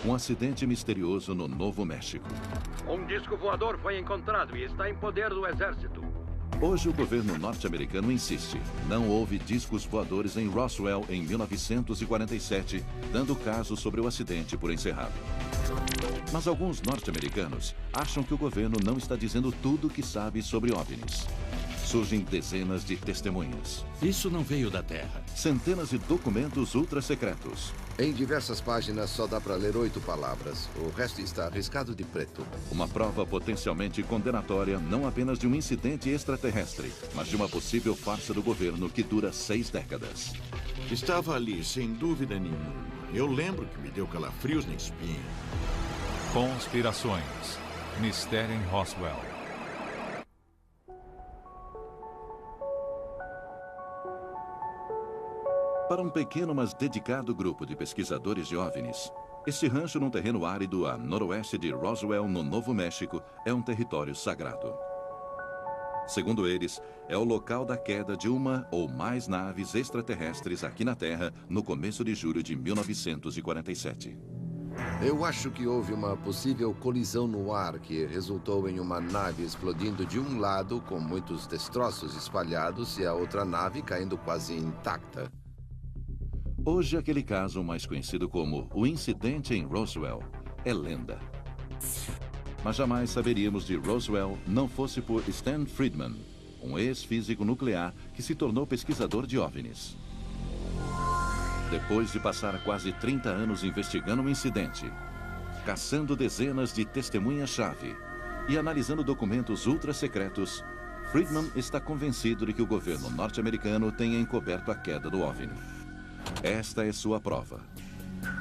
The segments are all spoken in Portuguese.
Um acidente misterioso no Novo México. Um disco voador foi encontrado e está em poder do exército. Hoje o governo norte-americano insiste. Não houve discos voadores em Roswell em 1947, dando o caso sobre o acidente por encerrado. Mas alguns norte-americanos acham que o governo não está dizendo tudo o que sabe sobre OVNIs. Surgem dezenas de testemunhas. Isso não veio da Terra. Centenas de documentos ultra-secretos. Em diversas páginas só dá para ler 8 palavras. O resto está riscado de preto. Uma prova potencialmente condenatória não apenas de um incidente extraterrestre, mas de uma possível farsa do governo que dura 6 décadas. Estava ali, sem dúvida nenhuma. Eu lembro que me deu calafrios na espinha. Conspirações. Mistério em Roswell. Para um pequeno, mas dedicado grupo de pesquisadores de OVNIs, este rancho num terreno árido a noroeste de Roswell, no Novo México, é um território sagrado. Segundo eles, é o local da queda de uma ou mais naves extraterrestres aqui na Terra no começo de julho de 1947. Eu acho que houve uma possível colisão no ar que resultou em uma nave explodindo de um lado com muitos destroços espalhados e a outra nave caindo quase intacta. Hoje, aquele caso mais conhecido como o incidente em Roswell é lenda. Mas jamais saberíamos de Roswell não fosse por Stan Friedman, um ex-físico nuclear que se tornou pesquisador de OVNIs. Depois de passar quase 30 anos investigando o incidente, caçando dezenas de testemunhas-chave e analisando documentos ultra-secretos, Friedman está convencido de que o governo norte-americano tenha encoberto a queda do OVNI. Esta é sua prova.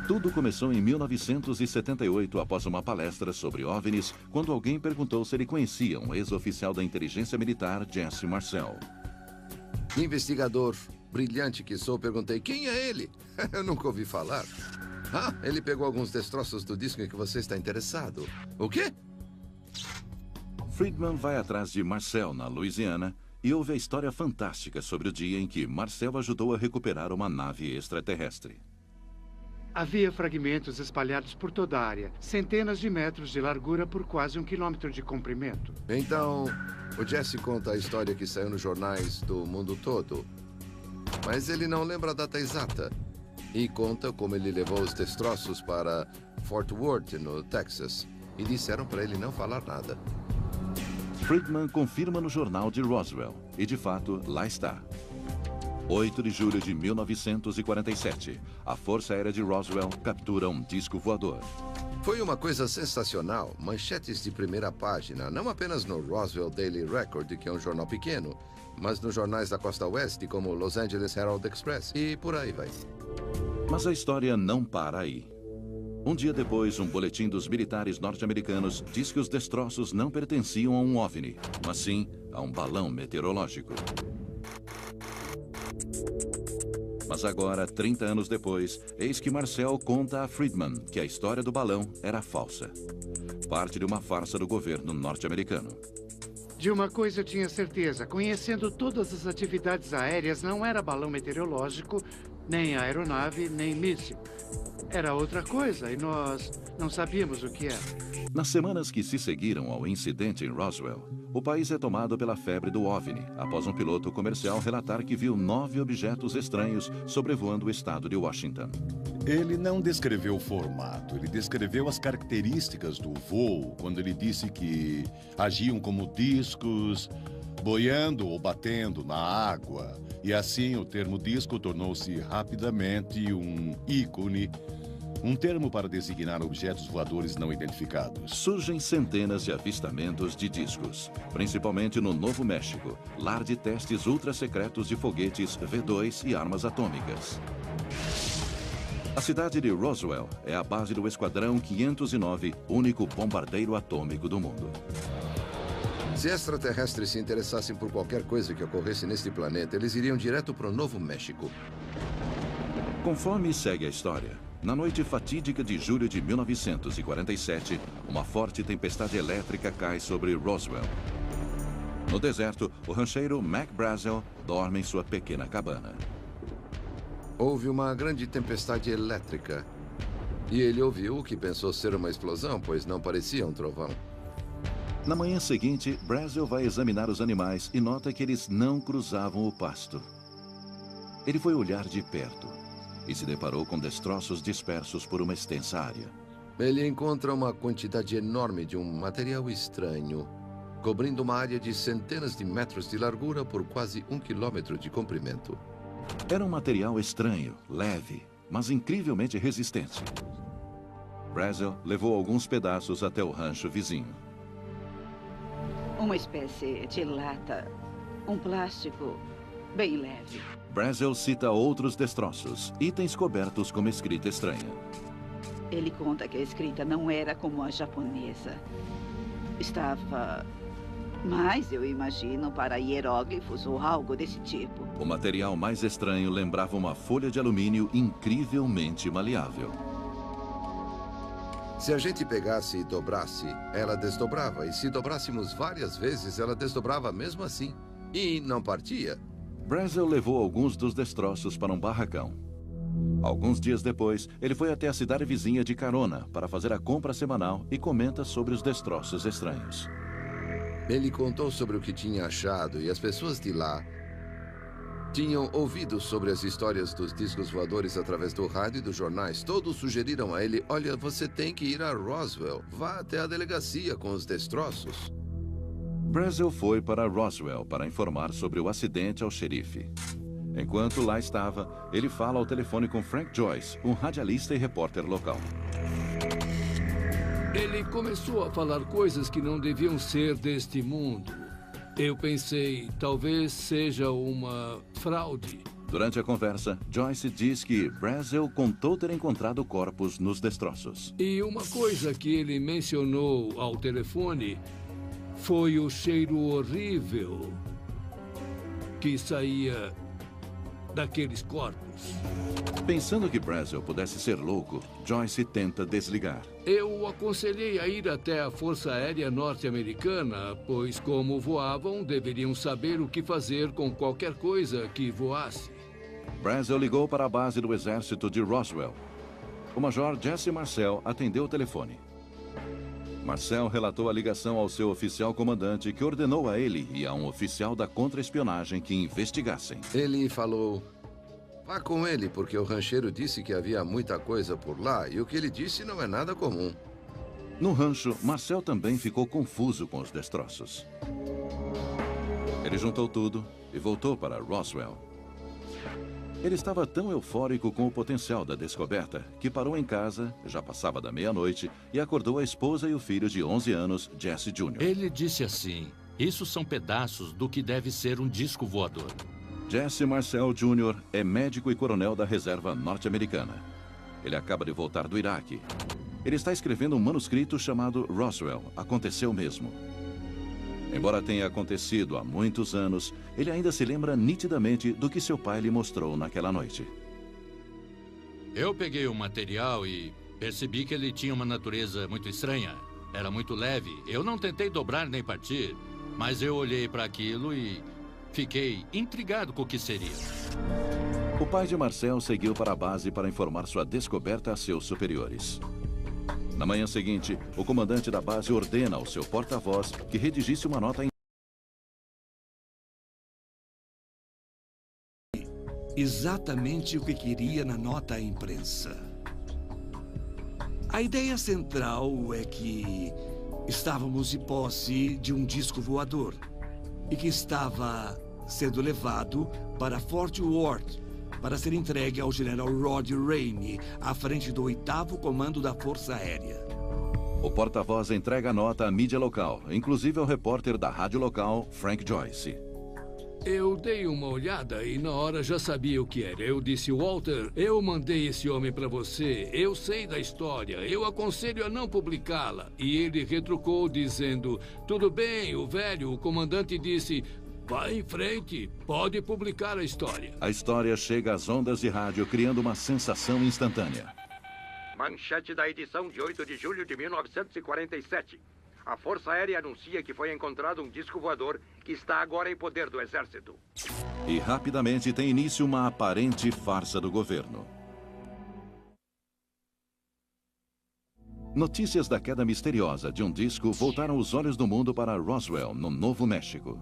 Tudo começou em 1978, após uma palestra sobre OVNIs, quando alguém perguntou se ele conhecia um ex-oficial da inteligência militar, Jesse Marcel. Investigador brilhante que sou, perguntei, quem é ele? Eu nunca ouvi falar. Ah, ele pegou alguns destroços do disco em que você está interessado. O quê? Friedman vai atrás de Marcel, na Louisiana, e ouve a história fantástica sobre o dia em que Marcel ajudou a recuperar uma nave extraterrestre. Havia fragmentos espalhados por toda a área, centenas de metros de largura por quase 1 quilômetro de comprimento. Então, o Jesse conta a história que saiu nos jornais do mundo todo. Mas ele não lembra a data exata. E conta como ele levou os destroços para Fort Worth, no Texas. E disseram para ele não falar nada. Friedman confirma no jornal de Roswell. E, de fato, lá está. 8 de julho de 1947. A Força Aérea de Roswell captura um disco voador. Foi uma coisa sensacional. Manchetes de primeira página, não apenas no Roswell Daily Record, que é um jornal pequeno, mas nos jornais da costa oeste, como Los Angeles Herald Express, e por aí vai. Mas a história não para aí. Um dia depois, um boletim dos militares norte-americanos diz que os destroços não pertenciam a um OVNI, mas sim a um balão meteorológico. Mas agora, 30 anos depois, eis que Marcel conta a Friedman que a história do balão era falsa. Parte de uma farsa do governo norte-americano. De uma coisa eu tinha certeza, conhecendo todas as atividades aéreas, não era balão meteorológico, nem aeronave, nem míssil. Era outra coisa e nós não sabíamos o que era. Nas semanas que se seguiram ao incidente em Roswell, o país é tomado pela febre do OVNI, após um piloto comercial relatar que viu 9 objetos estranhos sobrevoando o estado de Washington. Ele não descreveu o formato, ele descreveu as características do voo, quando ele disse que agiam como discos, boiando ou batendo na água. E assim o termo disco tornou-se rapidamente um ícone, um termo para designar objetos voadores não identificados. Surgem centenas de avistamentos de discos, principalmente no Novo México, lar de testes ultra-secretos de foguetes V2 e armas atômicas. A cidade de Roswell é a base do Esquadrão 509, único bombardeiro atômico do mundo. Se extraterrestres se interessassem por qualquer coisa que ocorresse neste planeta, eles iriam direto para o Novo México. Conforme segue a história, na noite fatídica de julho de 1947, uma forte tempestade elétrica cai sobre Roswell. No deserto, o rancheiro Mac Brazel dorme em sua pequena cabana. Houve uma grande tempestade elétrica. E ele ouviu o que pensou ser uma explosão, pois não parecia um trovão. Na manhã seguinte, Brazel vai examinar os animais e nota que eles não cruzavam o pasto. Ele foi olhar de perto e se deparou com destroços dispersos por uma extensa área. Ele encontra uma quantidade enorme de um material estranho, cobrindo uma área de centenas de metros de largura por quase 1 quilômetro de comprimento. Era um material estranho, leve, mas incrivelmente resistente. Brazel levou alguns pedaços até o rancho vizinho. Uma espécie de lata, um plástico bem leve. Brazel cita outros destroços, itens cobertos com uma escrita estranha. Ele conta que a escrita não era como a japonesa. Estava mais, eu imagino, para hieróglifos ou algo desse tipo. O material mais estranho lembrava uma folha de alumínio incrivelmente maleável. Se a gente pegasse e dobrasse, ela desdobrava. E se dobrássemos várias vezes, ela desdobrava mesmo assim. E não partia. Brazel levou alguns dos destroços para um barracão. Alguns dias depois, ele foi até a cidade vizinha de carona para fazer a compra semanal e comenta sobre os destroços estranhos. Ele contou sobre o que tinha achado e as pessoas de lá tinham ouvido sobre as histórias dos discos voadores através do rádio e dos jornais. Todos sugeriram a ele, olha, você tem que ir a Roswell. Vá até a delegacia com os destroços. Brazel foi para Roswell para informar sobre o acidente ao xerife. Enquanto lá estava, ele fala ao telefone com Frank Joyce, um radialista e repórter local. Ele começou a falar coisas que não deviam ser deste mundo. Eu pensei, talvez seja uma fraude. Durante a conversa, Joyce diz que Brazel contou ter encontrado corpos nos destroços. E uma coisa que ele mencionou ao telefone foi o cheiro horrível que saía daqueles corpos. Pensando que Brazel pudesse ser louco, Joyce tenta desligar. Eu o aconselhei a ir até a Força Aérea Norte-Americana, pois como voavam, deveriam saber o que fazer com qualquer coisa que voasse. Brazel ligou para a base do exército de Roswell. O major Jesse Marcel atendeu o telefone. Marcel relatou a ligação ao seu oficial comandante, que ordenou a ele e a um oficial da contra-espionagem que investigassem. Ele falou, vá com ele, porque o rancheiro disse que havia muita coisa por lá e o que ele disse não é nada comum. No rancho, Marcel também ficou confuso com os destroços. Ele juntou tudo e voltou para Roswell. Ele estava tão eufórico com o potencial da descoberta que parou em casa, já passava da meia-noite, e acordou a esposa e o filho de 11 anos, Jesse Jr. Ele disse assim, isso são pedaços do que deve ser um disco voador. Jesse Marcel Jr. é médico e coronel da reserva norte-americana. Ele acaba de voltar do Iraque. Ele está escrevendo um manuscrito chamado Roswell, Aconteceu Mesmo. Embora tenha acontecido há muitos anos, ele ainda se lembra nitidamente do que seu pai lhe mostrou naquela noite. Eu peguei o material e percebi que ele tinha uma natureza muito estranha. Era muito leve. Eu não tentei dobrar nem partir, mas eu olhei para aquilo e fiquei intrigado com o que seria. O pai de Marcel seguiu para a base para informar sua descoberta a seus superiores. Na manhã seguinte, o comandante da base ordena ao seu porta-voz que redigisse uma nota exatamente o que queria na nota à imprensa. A ideia central é que estávamos de posse de um disco voador e que estava sendo levado para Fort Worth para ser entregue ao general Rod Ramey, à frente do 8º Comando da Força Aérea. O porta-voz entrega a nota à mídia local, inclusive ao repórter da rádio local, Frank Joyce. Eu dei uma olhada e na hora já sabia o que era. Eu disse, Walter, eu mandei esse homem para você. Eu sei da história. Eu aconselho a não publicá-la. E ele retrucou dizendo, tudo bem, o velho, o comandante disse, vá em frente, pode publicar a história. A história chega às ondas de rádio, criando uma sensação instantânea. Manchete da edição de 8 de julho de 1947. A Força Aérea anuncia que foi encontrado um disco voador que está agora em poder do Exército. E rapidamente tem início uma aparente farsa do governo. Notícias da queda misteriosa de um disco voltaram os olhos do mundo para Roswell, no Novo México.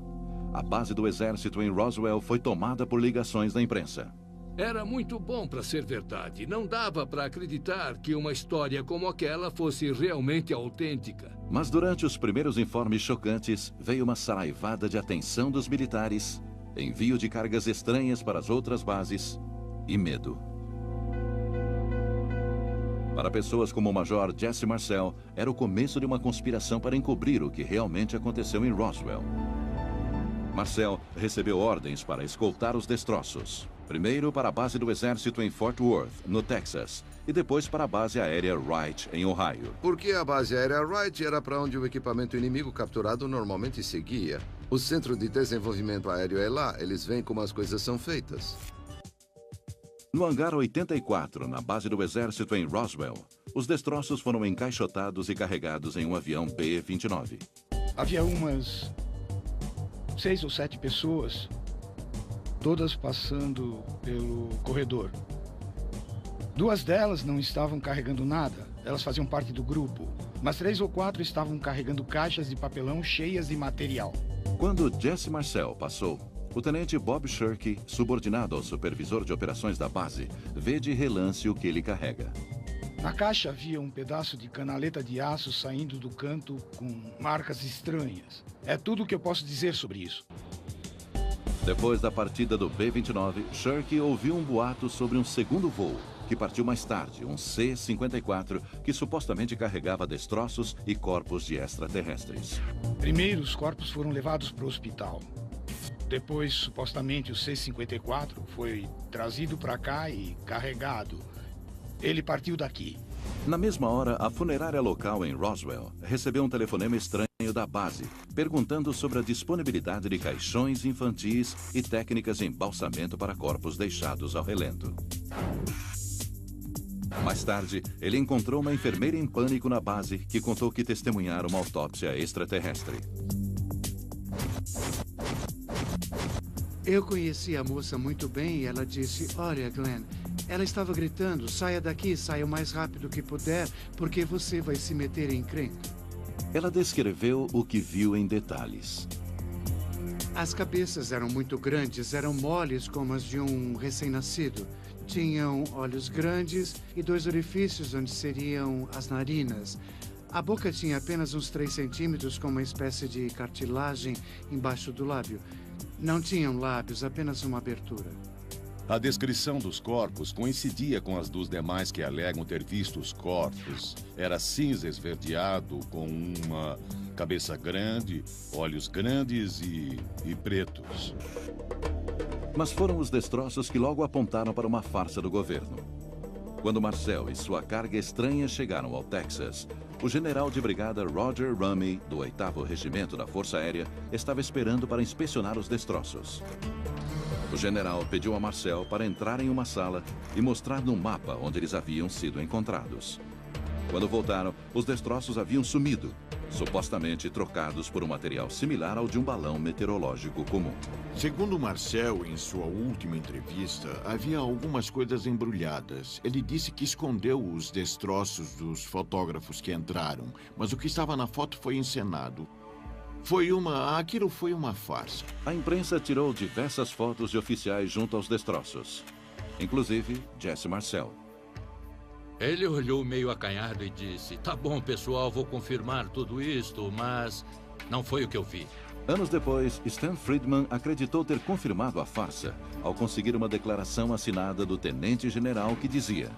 A base do exército em Roswell foi tomada por ligações da imprensa. Era muito bom para ser verdade. Não dava para acreditar que uma história como aquela fosse realmente autêntica. Mas durante os primeiros informes chocantes, veio uma saraivada de atenção dos militares, envio de cargas estranhas para as outras bases e medo. Para pessoas como o Major Jesse Marcel, era o começo de uma conspiração para encobrir o que realmente aconteceu em Roswell. Marcel recebeu ordens para escoltar os destroços. Primeiro para a base do exército em Fort Worth, no Texas, e depois para a base aérea Wright, em Ohio. Porque a base aérea Wright era para onde o equipamento inimigo capturado normalmente seguia. O Centro de Desenvolvimento Aéreo é lá, eles veem como as coisas são feitas. No hangar 84, na base do exército em Roswell, os destroços foram encaixotados e carregados em um avião B-29. Havia umas 6 ou 7 pessoas, todas passando pelo corredor. 2 delas não estavam carregando nada, elas faziam parte do grupo. Mas 3 ou 4 estavam carregando caixas de papelão cheias de material. Quando Jesse Marcel passou, o tenente Bob Shirky, subordinado ao supervisor de operações da base, vê de relance o que ele carrega. Na caixa havia um pedaço de canaleta de aço saindo do canto com marcas estranhas. É tudo o que eu posso dizer sobre isso. Depois da partida do B-29, Shirky ouviu um boato sobre um segundo voo, que partiu mais tarde, um C-54, que supostamente carregava destroços e corpos de extraterrestres. Primeiro, os corpos foram levados para o hospital. Depois, supostamente, o C-54 foi trazido para cá e carregado. Ele partiu daqui. Na mesma hora, a funerária local em Roswell recebeu um telefonema estranho da base, perguntando sobre a disponibilidade de caixões infantis e técnicas de embalsamento para corpos deixados ao relento. Mais tarde, ele encontrou uma enfermeira em pânico na base que contou que testemunhara uma autópsia extraterrestre. Eu conheci a moça muito bem e ela disse, olha, Glenn, ela estava gritando, saia daqui, saia o mais rápido que puder, porque você vai se meter em encrenca. Ela descreveu o que viu em detalhes. As cabeças eram muito grandes, eram moles como as de um recém-nascido. Tinham olhos grandes e 2 orifícios onde seriam as narinas. A boca tinha apenas uns 3 centímetros com uma espécie de cartilagem embaixo do lábio. Não tinham lábios, apenas uma abertura. A descrição dos corpos coincidia com as dos demais que alegam ter visto os corpos. Era cinza esverdeado, com uma cabeça grande, olhos grandes e pretos. Mas foram os destroços que logo apontaram para uma farsa do governo. Quando Marcel e sua carga estranha chegaram ao Texas, o general de brigada Roger Rumey, do 8º Regimento da Força Aérea, estava esperando para inspecionar os destroços. O general pediu a Marcel para entrar em uma sala e mostrar no mapa onde eles haviam sido encontrados. Quando voltaram, os destroços haviam sumido, supostamente trocados por um material similar ao de um balão meteorológico comum. Segundo Marcel, em sua última entrevista, havia algumas coisas embrulhadas. Ele disse que escondeu os destroços dos fotógrafos que entraram, mas o que estava na foto foi encenado. Aquilo foi uma farsa. A imprensa tirou diversas fotos de oficiais junto aos destroços, inclusive Jesse Marcel. Ele olhou meio acanhado e disse, tá bom, pessoal, vou confirmar tudo isto, mas não foi o que eu vi. Anos depois, Stan Friedman acreditou ter confirmado a farsa ao conseguir uma declaração assinada do tenente-general que dizia: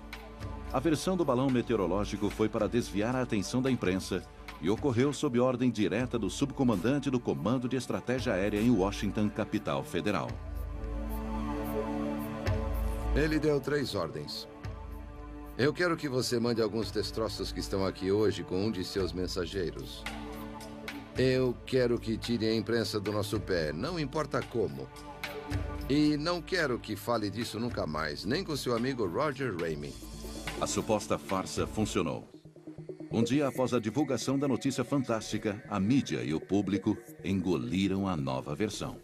a versão do balão meteorológico foi para desviar a atenção da imprensa e ocorreu sob ordem direta do subcomandante do Comando de Estratégia Aérea em Washington, capital federal. Ele deu 3 ordens. Eu quero que você mande alguns destroços que estão aqui hoje com um de seus mensageiros. Eu quero que tire a imprensa do nosso pé, não importa como. E não quero que fale disso nunca mais, nem com seu amigo Roger Ramey. A suposta farsa funcionou. Um dia após a divulgação da notícia fantástica, a mídia e o público engoliram a nova versão.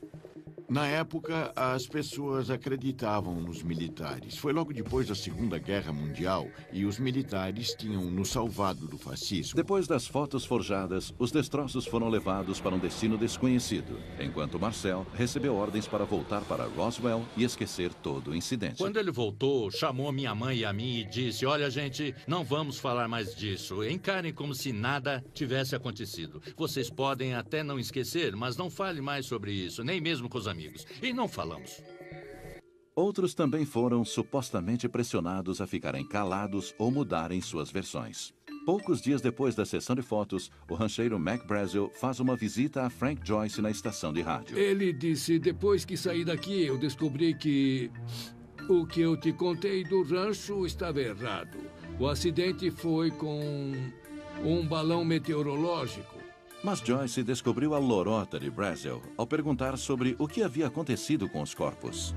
Na época, as pessoas acreditavam nos militares. Foi logo depois da Segunda Guerra Mundial e os militares tinham nos salvado do fascismo. Depois das fotos forjadas, os destroços foram levados para um destino desconhecido, enquanto Marcel recebeu ordens para voltar para Roswell e esquecer todo o incidente. Quando ele voltou, chamou minha mãe e a mim e disse: olha, gente, não vamos falar mais disso. Encarem como se nada tivesse acontecido. Vocês podem até não esquecer, mas não fale mais sobre isso, nem mesmo com os amigos. E não falamos. Outros também foram supostamente pressionados a ficarem calados ou mudarem suas versões. Poucos dias depois da sessão de fotos, o rancheiro Mac Brazel faz uma visita a Frank Joyce na estação de rádio. Ele disse: depois que saí daqui, eu descobri que o que eu te contei do rancho estava errado. O acidente foi com um balão meteorológico. Mas Joyce descobriu a lorota de Brazel ao perguntar sobre o que havia acontecido com os corpos.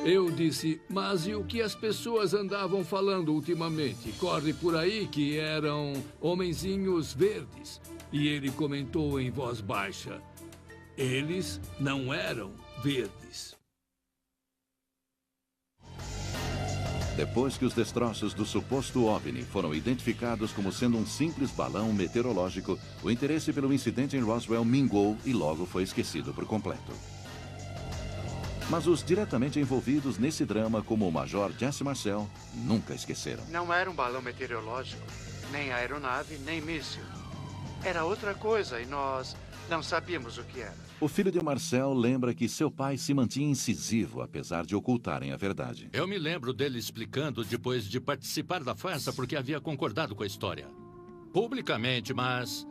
Eu disse: mas e o que as pessoas andavam falando ultimamente? Corre por aí que eram homenzinhos verdes. E ele comentou em voz baixa: eles não eram verdes. Depois que os destroços do suposto OVNI foram identificados como sendo um simples balão meteorológico, o interesse pelo incidente em Roswell mingou e logo foi esquecido por completo. Mas os diretamente envolvidos nesse drama, como o Major Jesse Marcel, nunca esqueceram. Não era um balão meteorológico, nem aeronave, nem míssil. Era outra coisa e nós não sabíamos o que era. O filho de Marcel lembra que seu pai se mantinha incisivo, apesar de ocultarem a verdade. Eu me lembro dele explicando depois de participar da farsa porque havia concordado com a história. Publicamente, mas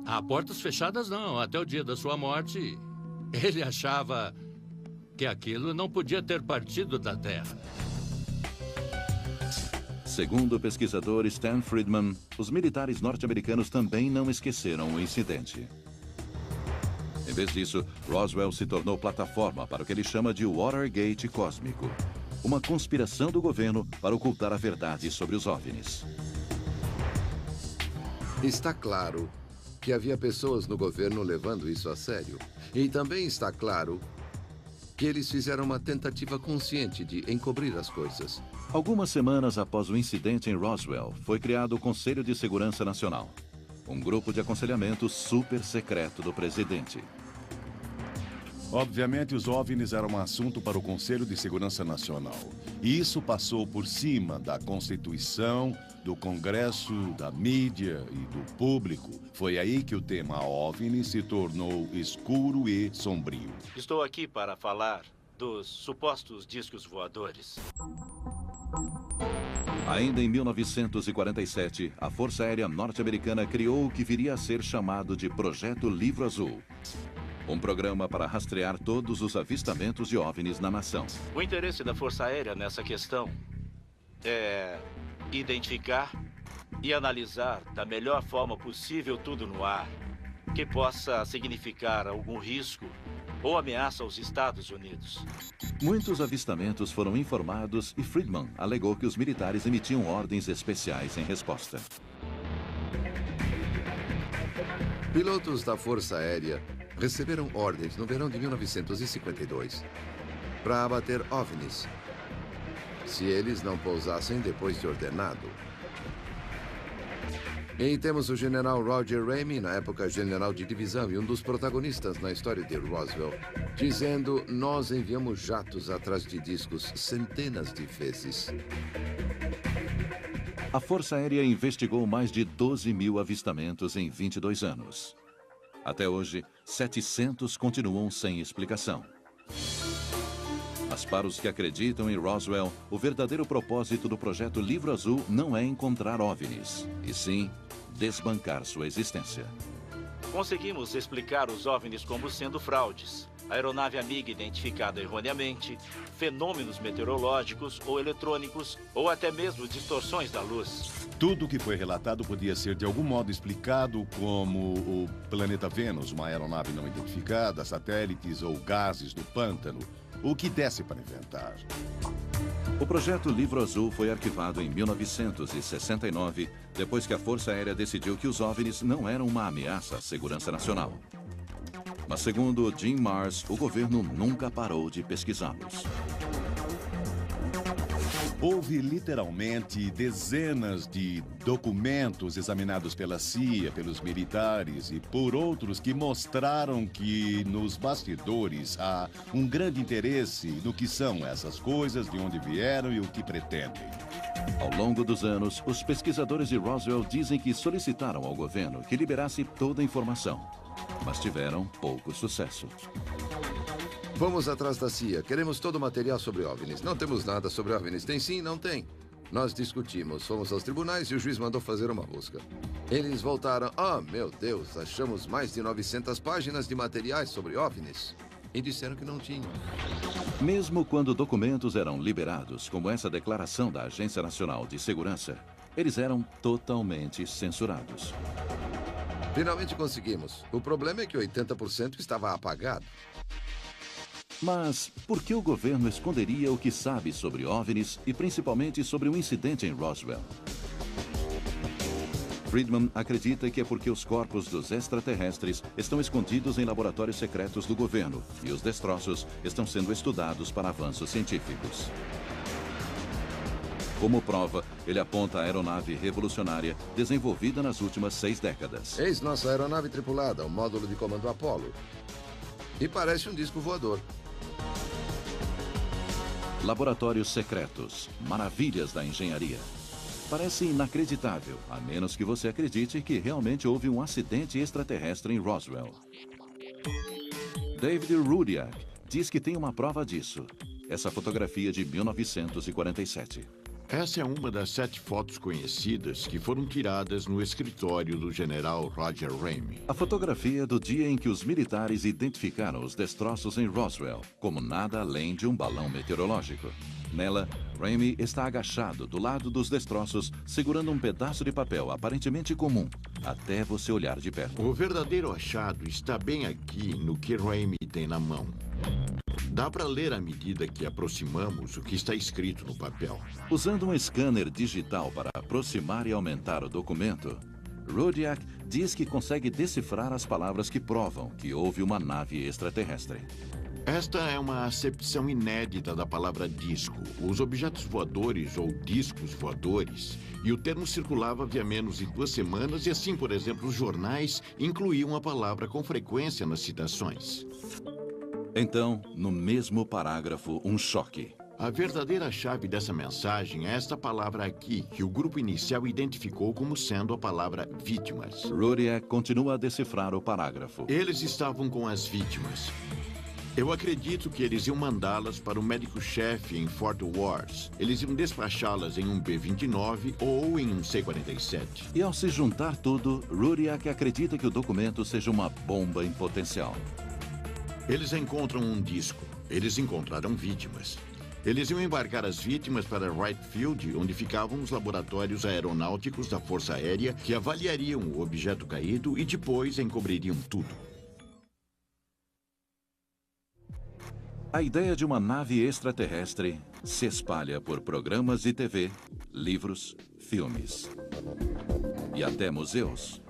a portas fechadas não. Até o dia da sua morte, ele achava que aquilo não podia ter partido da Terra. Segundo o pesquisador Stan Friedman, os militares norte-americanos também não esqueceram o incidente. Em vez disso, Roswell se tornou plataforma para o que ele chama de Watergate cósmico, uma conspiração do governo para ocultar a verdade sobre os OVNIs. Está claro que havia pessoas no governo levando isso a sério. E também está claro que eles fizeram uma tentativa consciente de encobrir as coisas. Algumas semanas após o incidente em Roswell, foi criado o Conselho de Segurança Nacional, um grupo de aconselhamento super secreto do presidente. Obviamente, os OVNIs eram um assunto para o Conselho de Segurança Nacional. E isso passou por cima da Constituição, do Congresso, da mídia e do público. Foi aí que o tema OVNI se tornou escuro e sombrio. Estou aqui para falar dos supostos discos voadores. Ainda em 1947, a Força Aérea Norte-Americana criou o que viria a ser chamado de Projeto Livro Azul. Um programa para rastrear todos os avistamentos de OVNIs na nação. O interesse da Força Aérea nessa questão é identificar e analisar da melhor forma possível tudo no ar que possa significar algum risco ou ameaça aos Estados Unidos. Muitos avistamentos foram informados e Friedman alegou que os militares emitiam ordens especiais em resposta. Pilotos da Força Aérea receberam ordens no verão de 1952 para abater OVNIs, se eles não pousassem depois de ordenado. E temos o general Roger Ramey, na época general de divisão e um dos protagonistas na história de Roswell, dizendo: nós enviamos jatos atrás de discos centenas de vezes. A Força Aérea investigou mais de 12 mil avistamentos em 22 anos. Até hoje, 700 continuam sem explicação. Mas para os que acreditam em Roswell, o verdadeiro propósito do Projeto Livro Azul não é encontrar OVNIs, e sim desbancar sua existência. Conseguimos explicar os OVNIs como sendo fraudes, aeronave amiga identificada erroneamente, fenômenos meteorológicos ou eletrônicos, ou até mesmo distorções da luz. Tudo o que foi relatado podia ser de algum modo explicado como o planeta Vênus, uma aeronave não identificada, satélites ou gases do pântano, o que desse para inventar. O Projeto Livro Azul foi arquivado em 1969, depois que a Força Aérea decidiu que os OVNIs não eram uma ameaça à segurança nacional. Mas segundo Jim Marrs, o governo nunca parou de pesquisá-los. Houve literalmente dezenas de documentos examinados pela CIA, pelos militares e por outros que mostraram que nos bastidores há um grande interesse no que são essas coisas, de onde vieram e o que pretendem. Ao longo dos anos, os pesquisadores de Roswell dizem que solicitaram ao governo que liberasse toda a informação, mas tiveram pouco sucesso. Vamos atrás da CIA. Queremos todo o material sobre OVNIs. Não temos nada sobre OVNIs. Tem sim, não tem. Nós discutimos, fomos aos tribunais e o juiz mandou fazer uma busca. Eles voltaram. Meu Deus, achamos mais de 900 páginas de materiais sobre OVNIs. E disseram que não tinham. Mesmo quando documentos eram liberados, como essa declaração da Agência Nacional de Segurança, eles eram totalmente censurados. Finalmente conseguimos. O problema é que 80% estava apagado. Mas por que o governo esconderia o que sabe sobre OVNIs e principalmente sobre o incidente em Roswell? Friedman acredita que é porque os corpos dos extraterrestres estão escondidos em laboratórios secretos do governo e os destroços estão sendo estudados para avanços científicos. Como prova, ele aponta a aeronave revolucionária desenvolvida nas últimas 6 décadas. Eis nossa aeronave tripulada, o módulo de comando Apollo. E parece um disco voador. Laboratórios secretos, maravilhas da engenharia. Parece inacreditável, a menos que você acredite que realmente houve um acidente extraterrestre em Roswell. David Rudiak diz que tem uma prova disso. Essa fotografia de 1947. Essa é uma das 7 fotos conhecidas que foram tiradas no escritório do general Roger Ramey. A fotografia do dia em que os militares identificaram os destroços em Roswell como nada além de um balão meteorológico. Nela, Ramey está agachado do lado dos destroços, segurando um pedaço de papel aparentemente comum, até você olhar de perto. O verdadeiro achado está bem aqui no que Ramey tem na mão. Dá para ler à medida que aproximamos o que está escrito no papel. Usando um scanner digital para aproximar e aumentar o documento, Rudiak diz que consegue decifrar as palavras que provam que houve uma nave extraterrestre. Esta é uma acepção inédita da palavra disco. Os objetos voadores ou discos voadores. E o termo circulava havia menos de 2 semanas e assim, por exemplo, os jornais incluíam a palavra com frequência nas citações. Então, no mesmo parágrafo, um choque. A verdadeira chave dessa mensagem é esta palavra aqui, que o grupo inicial identificou como sendo a palavra vítimas. Rudiak continua a decifrar o parágrafo. Eles estavam com as vítimas. Eu acredito que eles iam mandá-las para o médico-chefe em Fort Worth. Eles iam despachá-las em um B-29 ou em um C-47. E ao se juntar tudo, Rudiak acredita que o documento seja uma bomba em potencial. Eles encontram um disco. Eles encontraram vítimas. Eles iam embarcar as vítimas para Wright Field, onde ficavam os laboratórios aeronáuticos da Força Aérea, que avaliariam o objeto caído e depois encobririam tudo. A ideia de uma nave extraterrestre se espalha por programas de TV, livros, filmes e até museus.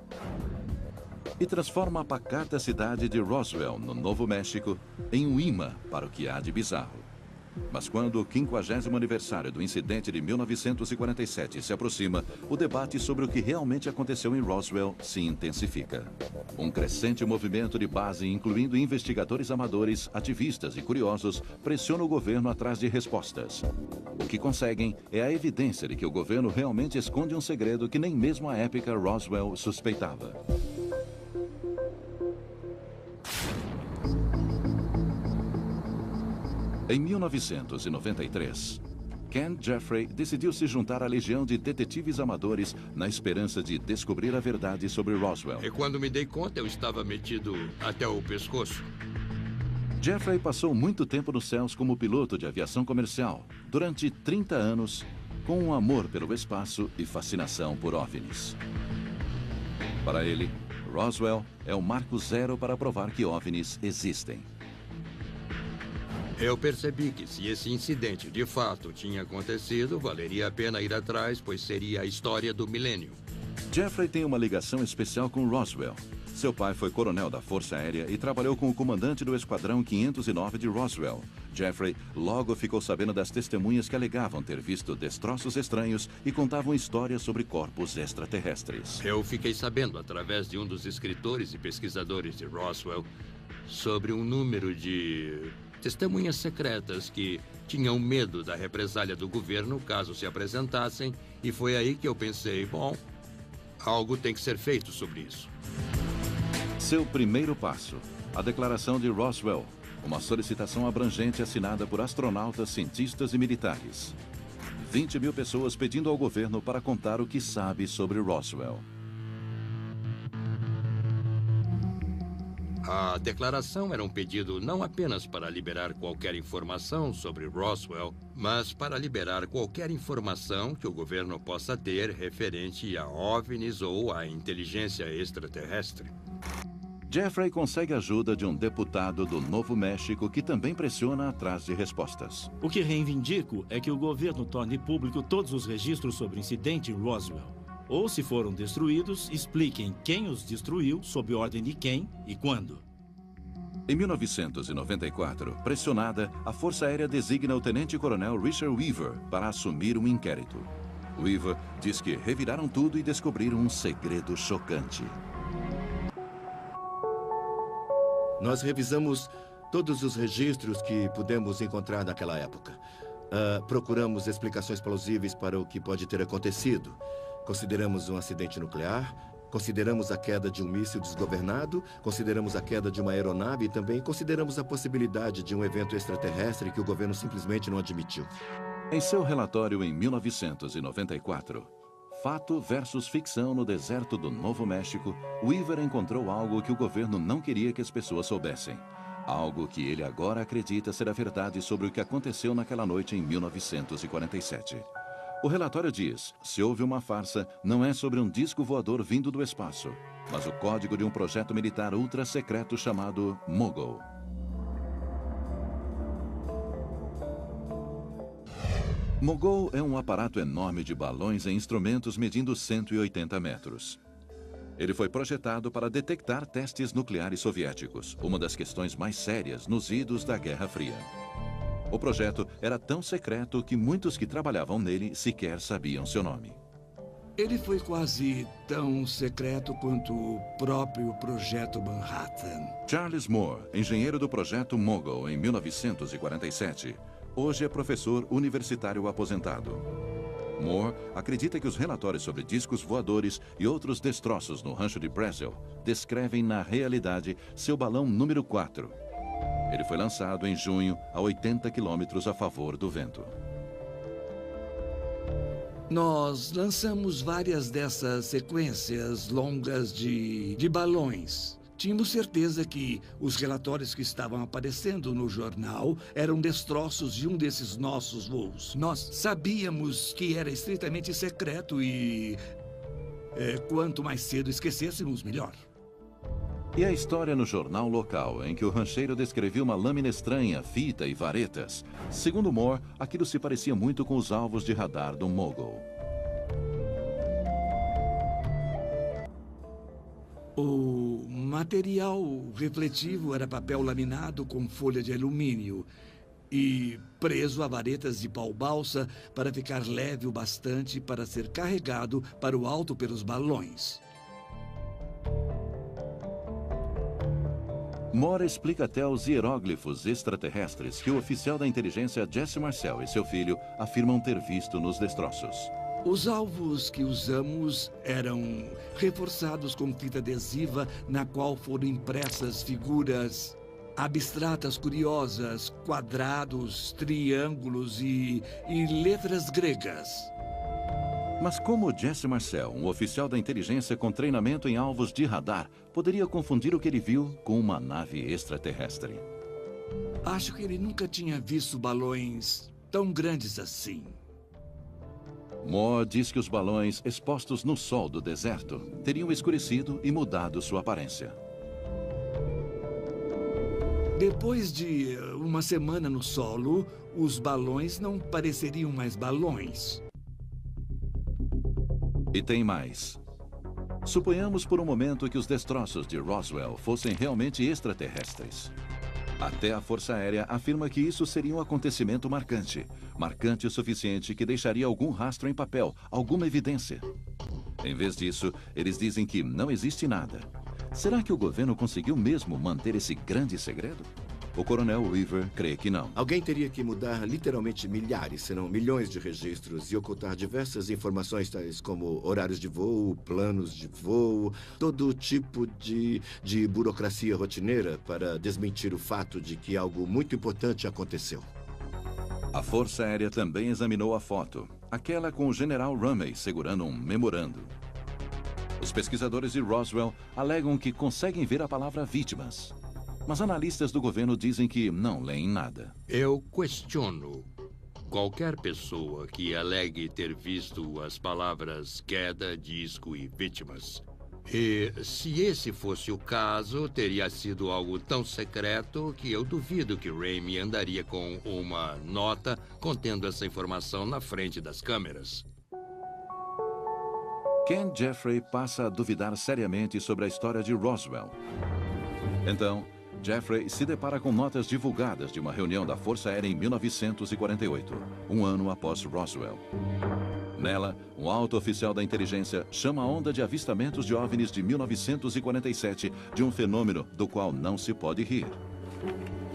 E transforma a pacata cidade de Roswell, no Novo México, em um imã para o que há de bizarro. Mas quando o 50º aniversário do incidente de 1947 se aproxima, o debate sobre o que realmente aconteceu em Roswell se intensifica. Um crescente movimento de base, incluindo investigadores amadores, ativistas e curiosos, pressiona o governo atrás de respostas. O que conseguem é a evidência de que o governo realmente esconde um segredo que nem mesmo a épica Roswell suspeitava. Em 1993, Ken Jeffrey decidiu se juntar à legião de detetives amadores na esperança de descobrir a verdade sobre Roswell. E quando me dei conta, eu estava metido até o pescoço. Jeffrey passou muito tempo nos céus como piloto de aviação comercial, durante 30 anos, com um amor pelo espaço e fascinação por OVNIs. Para ele, Roswell é o marco zero para provar que OVNIs existem. Eu percebi que se esse incidente de fato tinha acontecido, valeria a pena ir atrás, pois seria a história do milênio. Jeffrey tem uma ligação especial com Roswell Seu pai foi coronel da Força Aérea e trabalhou com o comandante do Esquadrão 509 de Roswell. Jeffrey logo ficou sabendo das testemunhas que alegavam ter visto destroços estranhos e contavam histórias sobre corpos extraterrestres. Eu fiquei sabendo, através de um dos escritores e pesquisadores de Roswell, sobre um número de testemunhas secretas que tinham medo da represália do governo caso se apresentassem, e foi aí que eu pensei, bom, algo tem que ser feito sobre isso. Seu primeiro passo, a Declaração de Roswell, uma solicitação abrangente assinada por astronautas, cientistas e militares. 20 mil pessoas pedindo ao governo para contar o que sabe sobre Roswell. A declaração era um pedido não apenas para liberar qualquer informação sobre Roswell, mas para liberar qualquer informação que o governo possa ter referente a OVNIs ou a inteligência extraterrestre. Jeffrey consegue a ajuda de um deputado do Novo México que também pressiona atrás de respostas. O que reivindico é que o governo torne público todos os registros sobre o incidente em Roswell. Ou, se foram destruídos, expliquem quem os destruiu, sob ordem de quem e quando. Em 1994, pressionada, a Força Aérea designa o tenente-coronel Richard Weaver para assumir um inquérito. Weaver diz que reviraram tudo e descobriram um segredo chocante. Nós revisamos todos os registros que pudemos encontrar naquela época. Procuramos explicações plausíveis para o que pode ter acontecido. Consideramos um acidente nuclear, consideramos a queda de um míssil desgovernado, consideramos a queda de uma aeronave e também consideramos a possibilidade de um evento extraterrestre que o governo simplesmente não admitiu. Em seu relatório em 1994, Fato versus Ficção no Deserto do Novo México, Weaver encontrou algo que o governo não queria que as pessoas soubessem. Algo que ele agora acredita ser a verdade sobre o que aconteceu naquela noite em 1947. O relatório diz, se houve uma farsa, não é sobre um disco voador vindo do espaço, mas o código de um projeto militar ultra secreto chamado Mogul. Mogul é um aparato enorme de balões e instrumentos medindo 180 metros. Ele foi projetado para detectar testes nucleares soviéticos, uma das questões mais sérias nos idos da Guerra Fria. O projeto era tão secreto que muitos que trabalhavam nele sequer sabiam seu nome. Ele foi quase tão secreto quanto o próprio Projeto Manhattan. Charles Moore, engenheiro do projeto Mogul em 1947, hoje é professor universitário aposentado. Moore acredita que os relatórios sobre discos voadores e outros destroços no rancho de Brazel descrevem na realidade seu balão número 4. Ele foi lançado em junho a 80 quilômetros a favor do vento. Nós lançamos várias dessas sequências longas de balões. Tínhamos certeza que os relatórios que estavam aparecendo no jornal eram destroços de um desses nossos voos. Nós sabíamos que era estritamente secreto e quanto mais cedo esquecêssemos, melhor. E a história no jornal local, em que o rancheiro descrevia uma lâmina estranha, fita e varetas. Segundo Moore, aquilo se parecia muito com os alvos de radar do Mogul. O material refletivo era papel laminado com folha de alumínio e preso a varetas de pau-balsa para ficar leve o bastante para ser carregado para o alto pelos balões. Moore explica até os hieróglifos extraterrestres que o oficial da inteligência Jesse Marcel e seu filho afirmam ter visto nos destroços. Os alvos que usamos eram reforçados com fita adesiva na qual foram impressas figuras abstratas curiosas, quadrados, triângulos e letras gregas. Mas como Jesse Marcel, um oficial da inteligência com treinamento em alvos de radar, poderia confundir o que ele viu com uma nave extraterrestre? Acho que ele nunca tinha visto balões tão grandes assim. Moore diz que os balões expostos no sol do deserto teriam escurecido e mudado sua aparência. Depois de uma semana no solo, os balões não pareceriam mais balões. E tem mais. Suponhamos por um momento que os destroços de Roswell fossem realmente extraterrestres. Até a Força Aérea afirma que isso seria um acontecimento marcante. Marcante o suficiente que deixaria algum rastro em papel, alguma evidência. Em vez disso, eles dizem que não existe nada. Será que o governo conseguiu mesmo manter esse grande segredo? O coronel Weaver crê que não. Alguém teria que mudar literalmente milhares, se não milhões de registros e ocultar diversas informações tais como horários de voo, planos de voo, todo tipo de burocracia rotineira para desmentir o fato de que algo muito importante aconteceu. A Força Aérea também examinou a foto, aquela com o general Rumney segurando um memorando. Os pesquisadores de Roswell alegam que conseguem ver a palavra vítimas. Mas analistas do governo dizem que não leem nada. Eu questiono qualquer pessoa que alegue ter visto as palavras queda, disco e vítimas. E se esse fosse o caso, teria sido algo tão secreto que eu duvido que Ramey andaria com uma nota contendo essa informação na frente das câmeras. Ken Jeffrey passa a duvidar seriamente sobre a história de Roswell. Então, Jeffrey se depara com notas divulgadas de uma reunião da Força Aérea em 1948, um ano após Roswell. Nela, um alto oficial da inteligência chama a onda de avistamentos de OVNIs de 1947 de um fenômeno do qual não se pode rir.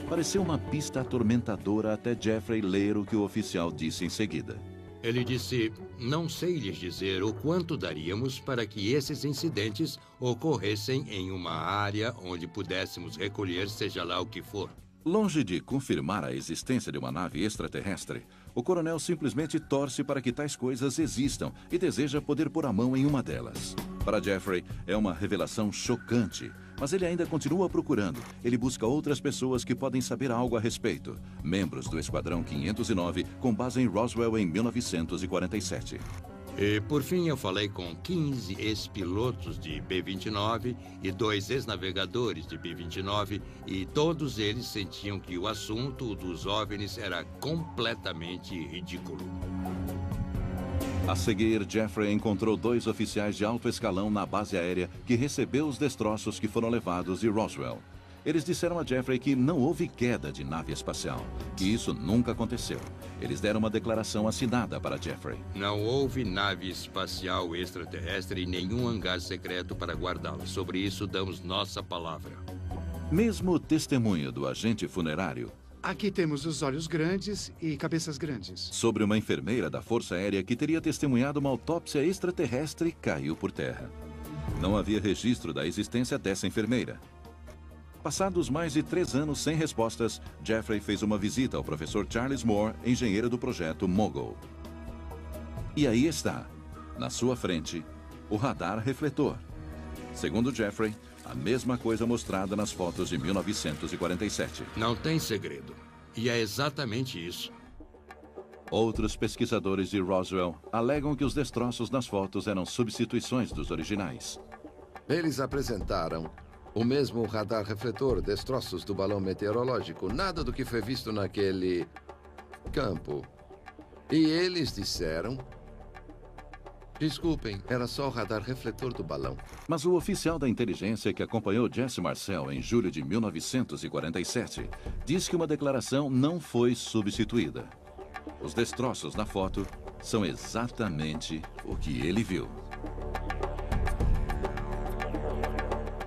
Pareceu uma pista atormentadora até Jeffrey ler o que o oficial disse em seguida. Ele disse, não sei lhes dizer o quanto daríamos para que esses incidentes ocorressem em uma área onde pudéssemos recolher seja lá o que for. Longe de confirmar a existência de uma nave extraterrestre, o coronel simplesmente torce para que tais coisas existam e deseja poder pôr a mão em uma delas. Para Jeffrey, é uma revelação chocante, mas ele ainda continua procurando. Ele busca outras pessoas que podem saber algo a respeito. Membros do Esquadrão 509, com base em Roswell em 1947. E, por fim, eu falei com 15 ex-pilotos de B-29 e 2 ex-navegadores de B-29 e todos eles sentiam que o assunto dos OVNIs era completamente ridículo. A seguir, Jeffrey encontrou 2 oficiais de alto escalão na base aérea que recebeu os destroços que foram levados de Roswell. Eles disseram a Jeffrey que não houve queda de nave espacial, que isso nunca aconteceu. Eles deram uma declaração assinada para Jeffrey. Não houve nave espacial extraterrestre e nenhum hangar secreto para guardá-la. Sobre isso, damos nossa palavra. Mesmo o testemunho do agente funerário... Aqui temos os olhos grandes e cabeças grandes. Sobre uma enfermeira da Força Aérea que teria testemunhado uma autópsia extraterrestre caiu por terra. Não havia registro da existência dessa enfermeira. Passados mais de 3 anos sem respostas, Jeffrey fez uma visita ao professor Charles Moore, engenheiro do projeto Mogul. E aí está, na sua frente, o radar refletor. Segundo Jeffrey, a mesma coisa mostrada nas fotos de 1947. Não tem segredo. E é exatamente isso. Outros pesquisadores de Roswell alegam que os destroços nas fotos eram substituições dos originais. Eles apresentaram o mesmo radar refletor, destroços do balão meteorológico, nada do que foi visto naquele campo. E eles disseram... Desculpem, era só o radar refletor do balão. Mas o oficial da inteligência que acompanhou Jesse Marcel em julho de 1947 diz que uma declaração não foi substituída. Os destroços na foto são exatamente o que ele viu.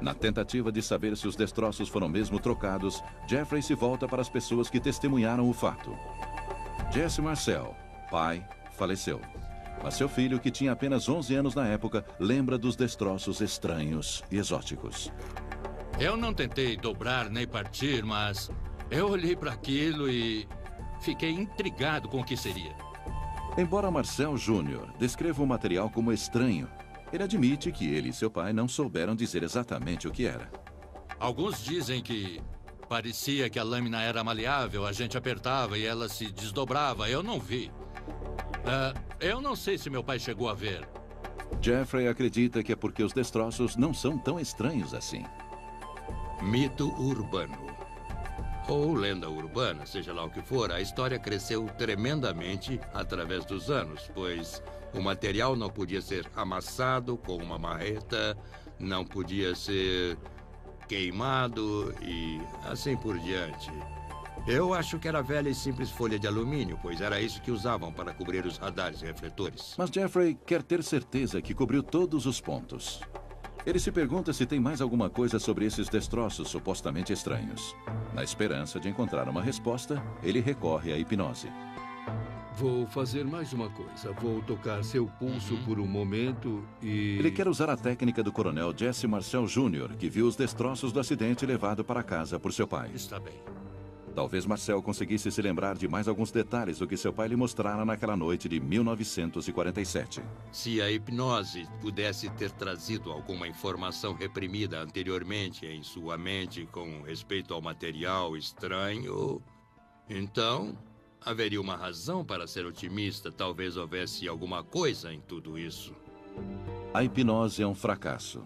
Na tentativa de saber se os destroços foram mesmo trocados, Jeffrey se volta para as pessoas que testemunharam o fato. Jesse Marcel, pai, faleceu. Mas seu filho, que tinha apenas 11 anos na época, lembra dos destroços estranhos e exóticos. Eu não tentei dobrar nem partir, mas eu olhei para aquilo e fiquei intrigado com o que seria. Embora Marcel Jr. descreva o material como estranho, ele admite que ele e seu pai não souberam dizer exatamente o que era. Alguns dizem que parecia que a lâmina era maleável, a gente apertava e ela se desdobrava. Eu não vi. Eu não sei se meu pai chegou a ver. Jeffrey acredita que é porque os destroços não são tão estranhos assim. Mito urbano. ou lenda urbana, seja lá o que for, a história cresceu tremendamente através dos anos, pois o material não podia ser amassado com uma marreta, não podia ser queimado e assim por diante. Eu acho que era velha e simples folha de alumínio, pois era isso que usavam para cobrir os radares e refletores. Mas Jeffrey quer ter certeza que cobriu todos os pontos. Ele se pergunta se tem mais alguma coisa sobre esses destroços supostamente estranhos. Na esperança de encontrar uma resposta, ele recorre à hipnose. Vou fazer mais uma coisa. Vou tocar seu pulso por um momento e... Ele quer usar a técnica do coronel Jesse Marcel Jr., que viu os destroços do acidente levado para casa por seu pai. Está bem. Talvez Marcel conseguisse se lembrar de mais alguns detalhes do que seu pai lhe mostrara naquela noite de 1947. Se a hipnose pudesse ter trazido alguma informação reprimida anteriormente em sua mente com respeito ao material estranho, então haveria uma razão para ser otimista. Talvez houvesse alguma coisa em tudo isso. A hipnose é um fracasso.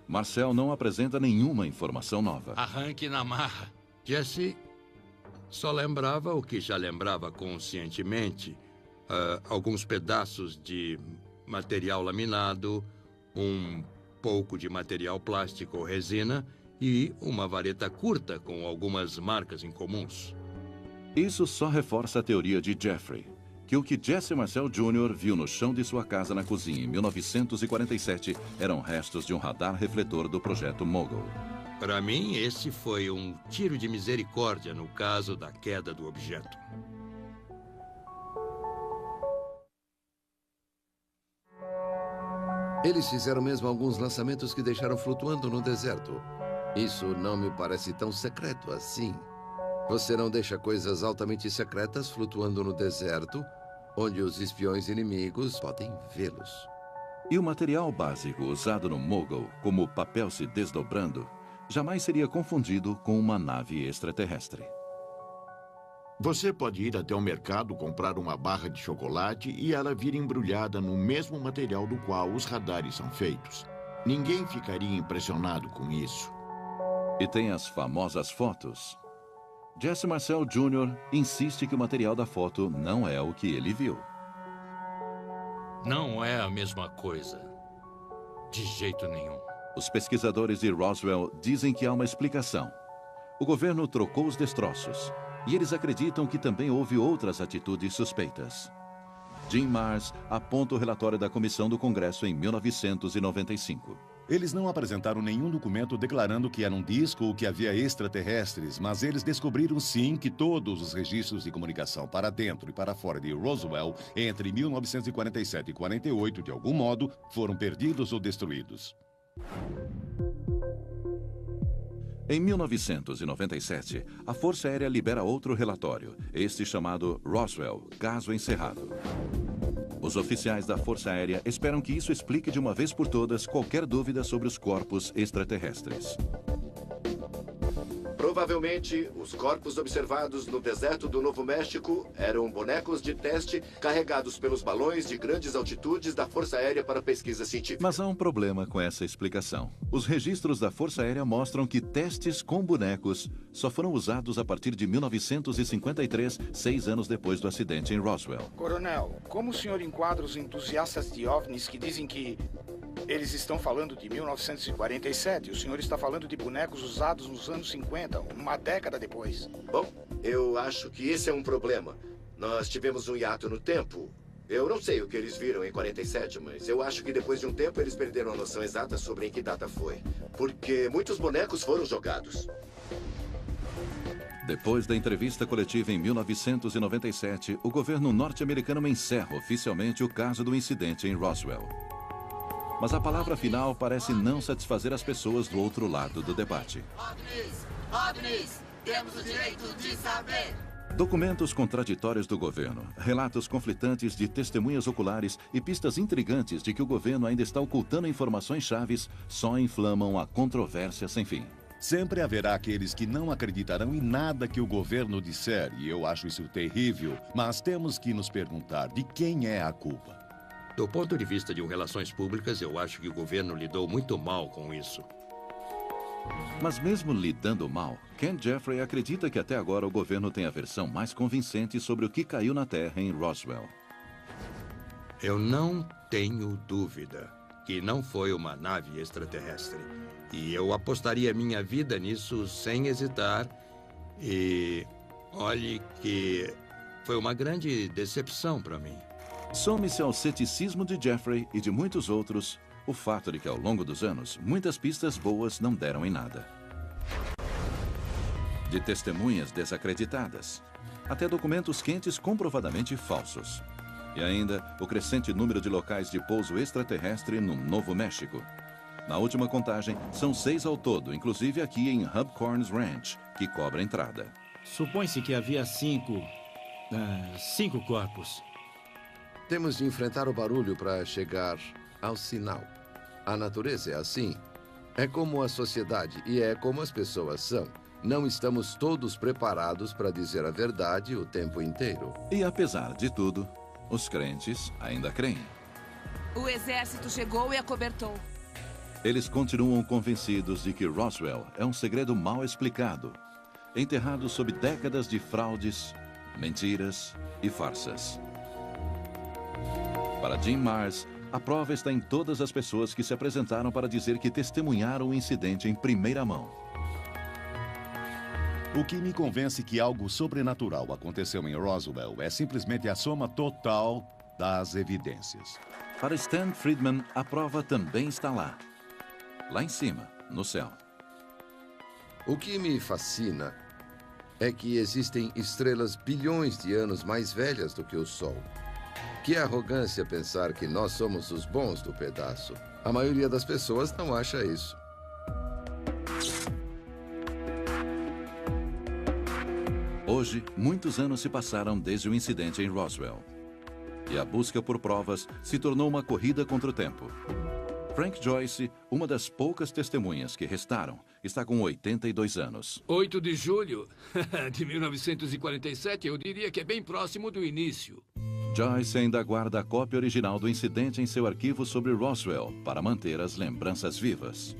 Marcel não apresenta nenhuma informação nova. Arranque na marra. Jesse só lembrava o que já lembrava conscientemente. Alguns pedaços de material laminado, um pouco de material plástico ou resina e uma vareta curta com algumas marcas incomuns. Isso só reforça a teoria de Jeffrey, que o que Jesse Marcel Jr. viu no chão de sua casa na cozinha em 1947 eram restos de um radar refletor do projeto Mogul. Para mim, esse foi um tiro de misericórdia no caso da queda do objeto. Eles fizeram mesmo alguns lançamentos que deixaram flutuando no deserto. Isso não me parece tão secreto assim. Você não deixa coisas altamente secretas flutuando no deserto, onde os espiões inimigos podem vê-los. E o material básico usado no Mogul, como o papel se desdobrando, jamais seria confundido com uma nave extraterrestre. Você pode ir até o mercado comprar uma barra de chocolate e ela vir embrulhada no mesmo material do qual os radares são feitos. Ninguém ficaria impressionado com isso. E tem as famosas fotos. Jesse Marcel Jr. insiste que o material da foto não é o que ele viu. Não é a mesma coisa. De jeito nenhum. Os pesquisadores de Roswell dizem que há uma explicação. O governo trocou os destroços, e eles acreditam que também houve outras atitudes suspeitas. Jim Marrs aponta o relatório da comissão do Congresso em 1995. Eles não apresentaram nenhum documento declarando que era um disco ou que havia extraterrestres, mas eles descobriram sim que todos os registros de comunicação para dentro e para fora de Roswell entre 1947 e 48, de algum modo, foram perdidos ou destruídos. Em 1997, a Força Aérea libera outro relatório, este chamado Roswell, Caso Encerrado. Os oficiais da Força Aérea esperam que isso explique de uma vez por todas qualquer dúvida sobre os corpos extraterrestres. Provavelmente, os corpos observados no deserto do Novo México eram bonecos de teste carregados pelos balões de grandes altitudes da Força Aérea para pesquisa científica. Mas há um problema com essa explicação. Os registros da Força Aérea mostram que testes com bonecos só foram usados a partir de 1953, 6 anos depois do acidente em Roswell. Coronel, como o senhor enquadra os entusiastas de OVNIs que dizem que eles estão falando de 1947? O senhor está falando de bonecos usados nos anos 50, uma década depois. Bom, eu acho que esse é um problema. Nós tivemos um hiato no tempo. Eu não sei o que eles viram em 47, mas eu acho que depois de um tempo eles perderam a noção exata sobre em que data foi. Porque muitos bonecos foram jogados. Depois da entrevista coletiva em 1997, o governo norte-americano encerra oficialmente o caso do incidente em Roswell. Mas a palavra final parece não satisfazer as pessoas do outro lado do debate. OVNIs, temos o direito de saber. Documentos contraditórios do governo, relatos conflitantes de testemunhas oculares e pistas intrigantes de que o governo ainda está ocultando informações chaves só inflamam a controvérsia sem fim. Sempre haverá aqueles que não acreditarão em nada que o governo disser, e eu acho isso terrível, mas temos que nos perguntar de quem é a culpa. Do ponto de vista de relações públicas, eu acho que o governo lidou muito mal com isso. Mas mesmo lidando mal, Ken Jeffrey acredita que até agora o governo tem a versão mais convincente sobre o que caiu na Terra em Roswell. Eu não tenho dúvida que não foi uma nave extraterrestre. E eu apostaria minha vida nisso sem hesitar. E olhe que foi uma grande decepção para mim. Some-se ao ceticismo de Jeffrey e de muitos outros o fato de que, ao longo dos anos, muitas pistas boas não deram em nada. De testemunhas desacreditadas, até documentos quentes comprovadamente falsos. E ainda o crescente número de locais de pouso extraterrestre no Novo México. Na última contagem, são 6 ao todo, inclusive aqui em Hubcorns Ranch, que cobra entrada. Supõe-se que havia 5 corpos. Temos de enfrentar o barulho para chegar ao sinal. A natureza é assim. É como a sociedade e é como as pessoas são. Não estamos todos preparados para dizer a verdade o tempo inteiro. E apesar de tudo, os crentes ainda creem. O exército chegou e acobertou. Eles continuam convencidos de que Roswell é um segredo mal explicado, enterrado sob décadas de fraudes, mentiras e farsas. Para Jim Marrs, a prova está em todas as pessoas que se apresentaram para dizer que testemunharam o incidente em primeira mão. O que me convence que algo sobrenatural aconteceu em Roswell é simplesmente a soma total das evidências. Para Stan Friedman, a prova também está lá. Lá em cima, no céu. O que me fascina é que existem estrelas bilhões de anos mais velhas do que o Sol. Que arrogância pensar que nós somos os bons do pedaço. A maioria das pessoas não acha isso. Hoje, muitos anos se passaram desde o incidente em Roswell. E a busca por provas se tornou uma corrida contra o tempo. Frank Joyce, uma das poucas testemunhas que restaram, está com 82 anos. 8 de julho de 1947, eu diria que é bem próximo do início. Joyce ainda guarda a cópia original do incidente em seu arquivo sobre Roswell para manter as lembranças vivas.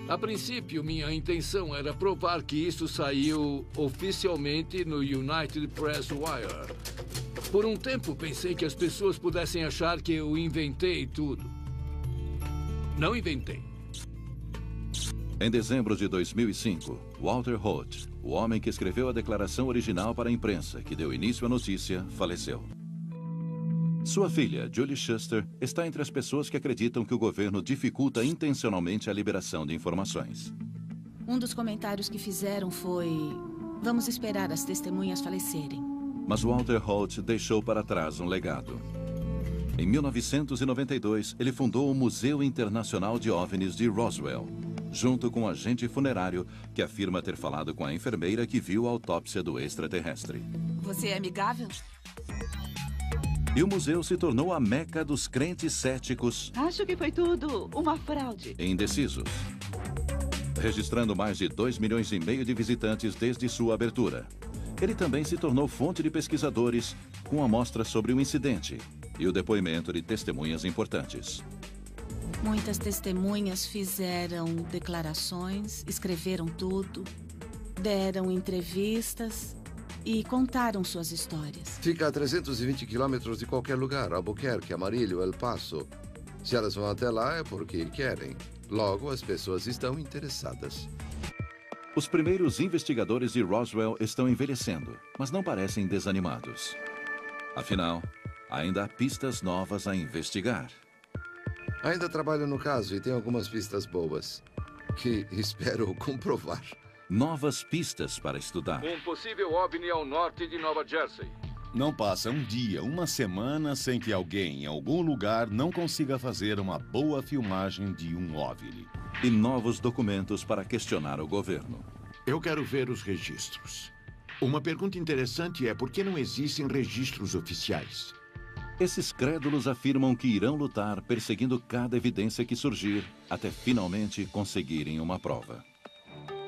A princípio, minha intenção era provar que isso saiu oficialmente no United Press Wire. Por um tempo, pensei que as pessoas pudessem achar que eu inventei tudo. Não inventei. Em dezembro de 2005, Walter Holt, o homem que escreveu a declaração original para a imprensa que deu início à notícia, faleceu. Sua filha, Julie Shuster, está entre as pessoas que acreditam que o governo dificulta intencionalmente a liberação de informações. Um dos comentários que fizeram foi: vamos esperar as testemunhas falecerem. Mas Walter Holt deixou para trás um legado. Em 1992, ele fundou o Museu Internacional de OVNIs de Roswell, junto com um agente funerário que afirma ter falado com a enfermeira que viu a autópsia do extraterrestre. Você é amigável? E o museu se tornou a meca dos crentes céticos. Acho que foi tudo uma fraude. E indecisos. Registrando mais de 2,5 milhões de visitantes desde sua abertura. Ele também se tornou fonte de pesquisadores com amostras sobre o incidente e o depoimento de testemunhas importantes. Muitas testemunhas fizeram declarações, escreveram tudo, deram entrevistas e contaram suas histórias. Fica a 320 quilômetros de qualquer lugar, Albuquerque, Amarillo, El Paso. Se elas vão até lá é porque querem. Logo, as pessoas estão interessadas. Os primeiros investigadores de Roswell estão envelhecendo, mas não parecem desanimados. Afinal, ainda há pistas novas a investigar. Ainda trabalho no caso e tem algumas pistas boas, que espero comprovar. Novas pistas para estudar. Um possível OVNI ao norte de Nova Jersey. Não passa um dia, uma semana, sem que alguém em algum lugar não consiga fazer uma boa filmagem de um OVNI. E novos documentos para questionar o governo. Eu quero ver os registros. Uma pergunta interessante é por que não existem registros oficiais? Esses crédulos afirmam que irão lutar perseguindo cada evidência que surgir até finalmente conseguirem uma prova.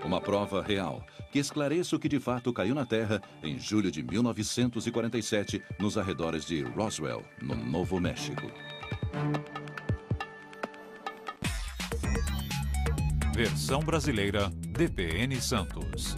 Uma prova real, que esclareça o que de fato caiu na Terra em julho de 1947, nos arredores de Roswell, no Novo México. Versão brasileira, DPN Santos.